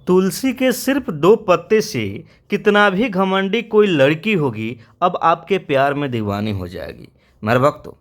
तुलसी के सिर्फ 2 पत्ते से कितना भी घमंडी कोई लड़की होगी अब आपके प्यार में दीवानी हो जाएगी। मेरे भक्तों,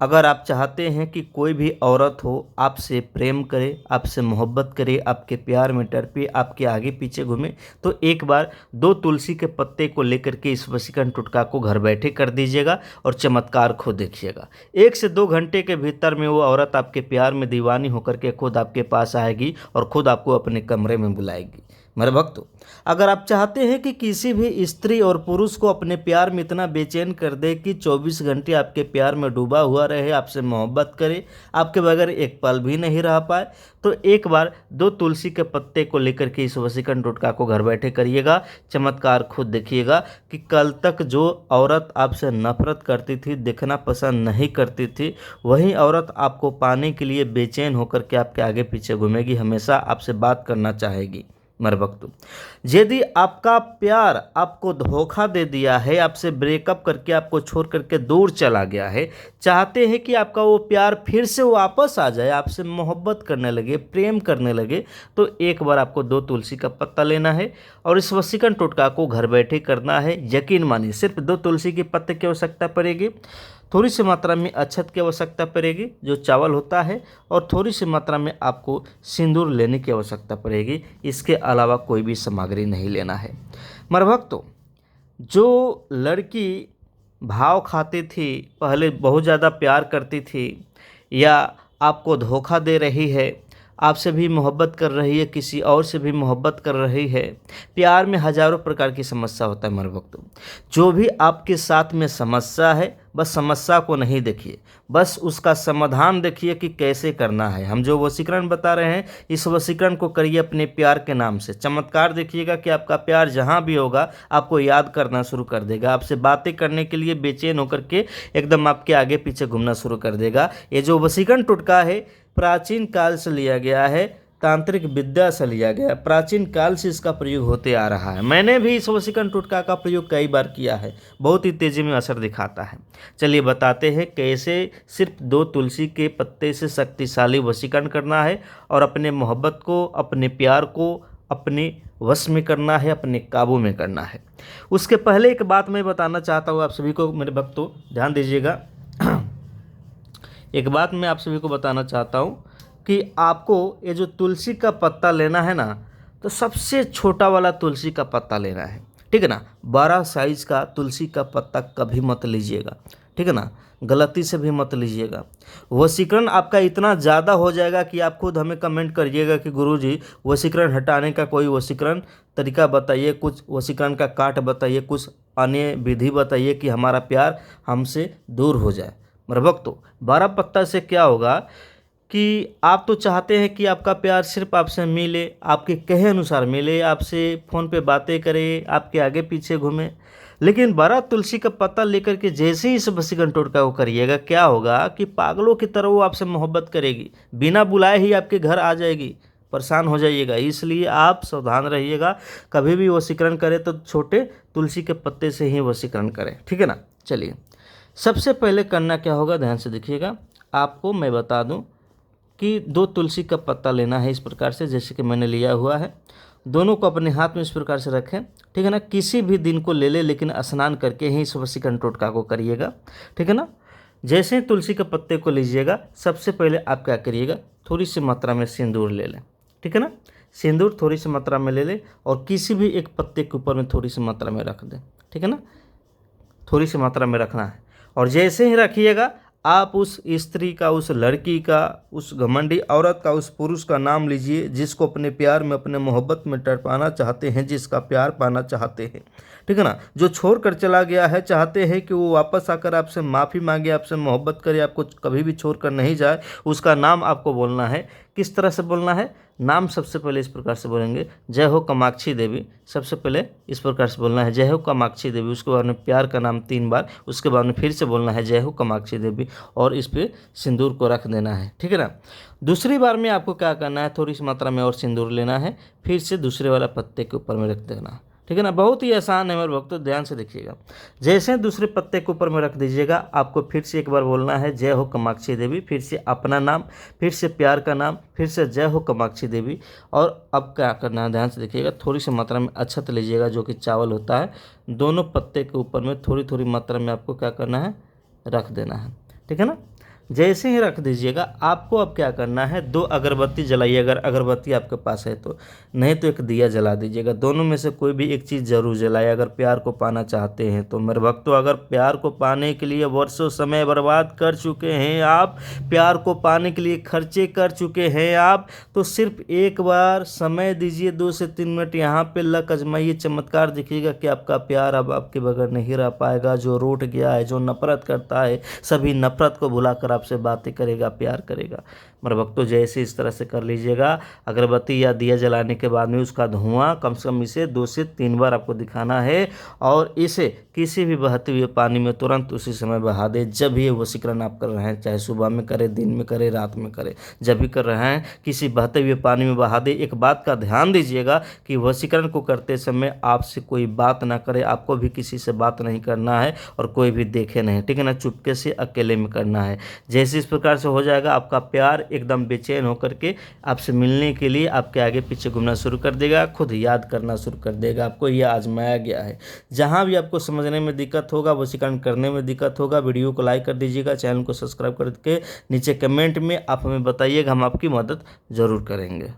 अगर आप चाहते हैं कि कोई भी औरत हो आपसे प्रेम करे, आपसे मोहब्बत करे, आपके प्यार में तड़पे, आपके आगे पीछे घूमे, तो एक बार 2 तुलसी के पत्ते को लेकर के इस वशीकरण टोटका को घर बैठे कर दीजिएगा और चमत्कार खुद देखिएगा। 1 से 2 घंटे के भीतर में वो औरत आपके प्यार में दीवानी होकर के खुद आपके पास आएगी और खुद आपको अपने कमरे में बुलाएगी। मेरे भक्तों, अगर आप चाहते हैं कि किसी भी स्त्री और पुरुष को अपने प्यार में इतना बेचैन कर दे कि 24 घंटे आपके प्यार में डूबा हुआ रहे, आपसे मोहब्बत करे, आपके बगैर एक पल भी नहीं रह पाए, तो एक बार 2 तुलसी के पत्ते को लेकर के इस वशीकरण टोटका को घर बैठे करिएगा। चमत्कार खुद देखिएगा कि कल तक जो औरत आपसे नफरत करती थी, देखना पसंद नहीं करती थी, वही औरत आपको पाने के लिए बेचैन होकर के आपके आगे पीछे घूमेगी, हमेशा आपसे बात करना चाहेगी। मेरे भक्तों, यदि आपका प्यार आपको धोखा दे दिया है, आपसे ब्रेकअप करके आपको छोड़ करके दूर चला गया है, चाहते हैं कि आपका वो प्यार फिर से वापस आ जाए, आपसे मोहब्बत करने लगे, प्रेम करने लगे, तो एक बार आपको 2 तुलसी का पत्ता लेना है और इस वशीकरण टोटका को घर बैठे करना है। यकीन मानिए, सिर्फ 2 तुलसी के पत्ते की आवश्यकता पड़ेगी, थोड़ी सी मात्रा में अक्षत की आवश्यकता पड़ेगी जो चावल होता है, और थोड़ी सी मात्रा में आपको सिंदूर लेने की आवश्यकता पड़ेगी। इसके अलावा कोई भी सामग्री नहीं लेना है। मेरे भक्तों, जो लड़की भाव खाती थी, पहले बहुत ज़्यादा प्यार करती थी, या आपको धोखा दे रही है, आपसे भी मोहब्बत कर रही है, किसी और से भी मोहब्बत कर रही है, प्यार में हज़ारों प्रकार की समस्या होता है। मेरे भक्तों, जो भी आपके साथ में समस्या है, बस समस्या को नहीं देखिए, बस उसका समाधान देखिए कि कैसे करना है। हम जो वशीकरण बता रहे हैं, इस वशीकरण को करिए अपने प्यार के नाम से। चमत्कार देखिएगा कि आपका प्यार जहाँ भी होगा आपको याद करना शुरू कर देगा, आपसे बातें करने के लिए बेचैन होकर के एकदम आपके आगे पीछे घूमना शुरू कर देगा। ये जो वशीकरण टोटका है प्राचीन काल से लिया गया है, तांत्रिक विद्या से लिया गया, प्राचीन काल से इसका प्रयोग होते आ रहा है। मैंने भी इस वशीकरण टोटका का प्रयोग कई बार किया है, बहुत ही तेज़ी में असर दिखाता है। चलिए बताते हैं कैसे सिर्फ 2 तुलसी के पत्ते से शक्तिशाली वशीकरण करना है और अपने मोहब्बत को, अपने प्यार को अपने वश में करना है, अपने काबू में करना है। उसके पहले एक बात मैं बताना चाहता हूँ आप सभी को, मेरे भक्तों ध्यान दीजिएगा। एक बात मैं आप सभी को बताना चाहता हूँ कि आपको ये जो तुलसी का पत्ता लेना है ना, तो सबसे छोटा वाला तुलसी का पत्ता लेना है, ठीक है ना। बड़ा साइज़ का तुलसी का पत्ता कभी मत लीजिएगा, ठीक है ना, गलती से भी मत लीजिएगा। वशीकरण आपका इतना ज़्यादा हो जाएगा कि आप खुद हमें कमेंट करिएगा कि गुरुजी वशीकरण हटाने का कोई वशीकरण तरीका बताइए, कुछ वशीकरण का काट बताइए, कुछ अन्य विधि बताइए कि हमारा प्यार हमसे दूर हो जाए। मेरे भक्तों, 12 पत्ता से क्या होगा कि आप तो चाहते हैं कि आपका प्यार सिर्फ आपसे मिले, आपके कहे अनुसार मिले, आपसे फ़ोन पे बातें करे, आपके आगे पीछे घूमे, लेकिन 12 तुलसी का पत्ता लेकर के जैसे ही इस वशीकरण टोटका को करिएगा, क्या होगा कि पागलों की तरह वो आपसे मोहब्बत करेगी, बिना बुलाए ही आपके घर आ जाएगी, परेशान हो जाइएगा। इसलिए आप सावधान रहिएगा, कभी भी वशीकरण करें तो छोटे तुलसी के पत्ते से ही वशीकरण करें, ठीक है ना। चलिए, सबसे पहले करना क्या होगा, ध्यान से देखिएगा। आपको मैं बता दूं कि 2 तुलसी का पत्ता लेना है इस प्रकार से, जैसे कि मैंने लिया हुआ है। दोनों को अपने हाथ में इस प्रकार से रखें, ठीक है ना। किसी भी दिन को ले ले, लेकिन स्नान करके ही इस वशीकरण टोटका को करिएगा, ठीक है ना। जैसे ही तुलसी के पत्ते को लीजिएगा, सबसे पहले आप क्या करिएगा, थोड़ी सी मात्रा में सिंदूर ले लें, ठीक है ना। सिंदूर थोड़ी सी मात्रा में ले लें और किसी भी एक पत्ते के ऊपर में थोड़ी सी मात्रा में रख दें, ठीक है ना। थोड़ी सी मात्रा में रखना है और जैसे ही रखिएगा, आप उस स्त्री का, उस लड़की का, उस घमंडी औरत का, उस पुरुष का नाम लीजिए जिसको अपने प्यार में, अपने मोहब्बत में तड़पाना चाहते हैं, जिसका प्यार पाना चाहते हैं, ठीक है ना। जो छोड़ कर चला गया है, चाहते हैं कि वो वापस आकर आपसे माफ़ी मांगे, आपसे मोहब्बत करे, आपको कभी भी छोड़ कर नहीं जाए, उसका नाम आपको बोलना है। किस तरह से बोलना है नाम? सबसे पहले इस प्रकार से बोलेंगे, जय हो कामाक्षी देवी। सबसे पहले इस प्रकार से बोलना है, जय हो कामाक्षी देवी। उसके बाद में प्यार का नाम 3 बार, उसके बाद में फिर से बोलना है, जय हो कामाक्षी देवी, और इस पर सिंदूर को रख देना है, ठीक है ना। दूसरी बार में आपको क्या करना है, थोड़ी सी मात्रा में और सिंदूर लेना है, फिर से दूसरे वाला पत्ते के ऊपर में रख देना, ठीक है ना। बहुत ही आसान है मेरे भक्तों, ध्यान से देखिएगा। जैसे दूसरे पत्ते के ऊपर में रख दीजिएगा, आपको फिर से एक बार बोलना है जय हो कामाक्षी देवी, फिर से अपना नाम, फिर से प्यार का नाम, फिर से जय हो कामाक्षी देवी। और अब क्या करना है, ध्यान से देखिएगा, थोड़ी सी मात्रा में अक्षत लीजिएगा जो कि चावल होता है, दोनों पत्ते के ऊपर में थोड़ी थोड़ी मात्रा में आपको क्या करना है, रख देना है। ठीक है ना। जैसे ही रख दीजिएगा, आपको अब क्या करना है, 2 अगरबत्ती जलाइए, अगर अगरबत्ती आपके पास है तो, नहीं तो एक दिया जला दीजिएगा। दोनों में से कोई भी एक चीज़ जरूर जलाए अगर प्यार को पाना चाहते हैं तो। मेरे भक्तों, अगर प्यार को पाने के लिए वर्षों समय बर्बाद कर चुके हैं आप, प्यार को पाने के लिए खर्चे कर चुके हैं आप, तो सिर्फ एक बार समय दीजिए, 2 से 3 मिनट यहाँ पे लक आजमाइए, चमत्कार दिखिएगा कि आपका प्यार अब आपके बगैर नहीं रह पाएगा। जो रूठ गया है, जो नफरत करता है, सभी नफरत को भुलाकर आपसे बातें करेगा, प्यार करेगा। मेरे भक्तों, जैसे इस तरह से कर लीजिएगा, अगरबत्ती या दिया जलाने के बाद में उसका धुआं कम से कम इसे 2 से 3 बार आपको दिखाना है, और इसे किसी भी बहते हुए पानी में तुरंत उसी समय बहा दे। जब भी वशीकरण आप कर रहे हैं, चाहे सुबह में करें, दिन में करें, रात में करें, जब भी कर रहे हैं किसी बहते हुए पानी में बहा दे। एक बात का ध्यान दीजिएगा कि वशीकरण को करते समय आपसे कोई बात ना करे, आपको भी किसी से बात नहीं करना है और कोई भी देखे नहीं। ठीक है ना। चुपके से अकेले में करना है। जैसे इस प्रकार से हो जाएगा, आपका प्यार एकदम बेचैन होकर के आपसे मिलने के लिए आपके आगे पीछे घूमना शुरू कर देगा, खुद याद करना शुरू कर देगा। आपको यह आजमाया गया है। जहां भी आपको समझने में दिक्कत होगा, वशीकरण करने में दिक्कत होगा, वीडियो को लाइक कर दीजिएगा, चैनल को सब्सक्राइब करके नीचे कमेंट में आप हमें बताइएगा, हम आपकी मदद जरूर करेंगे।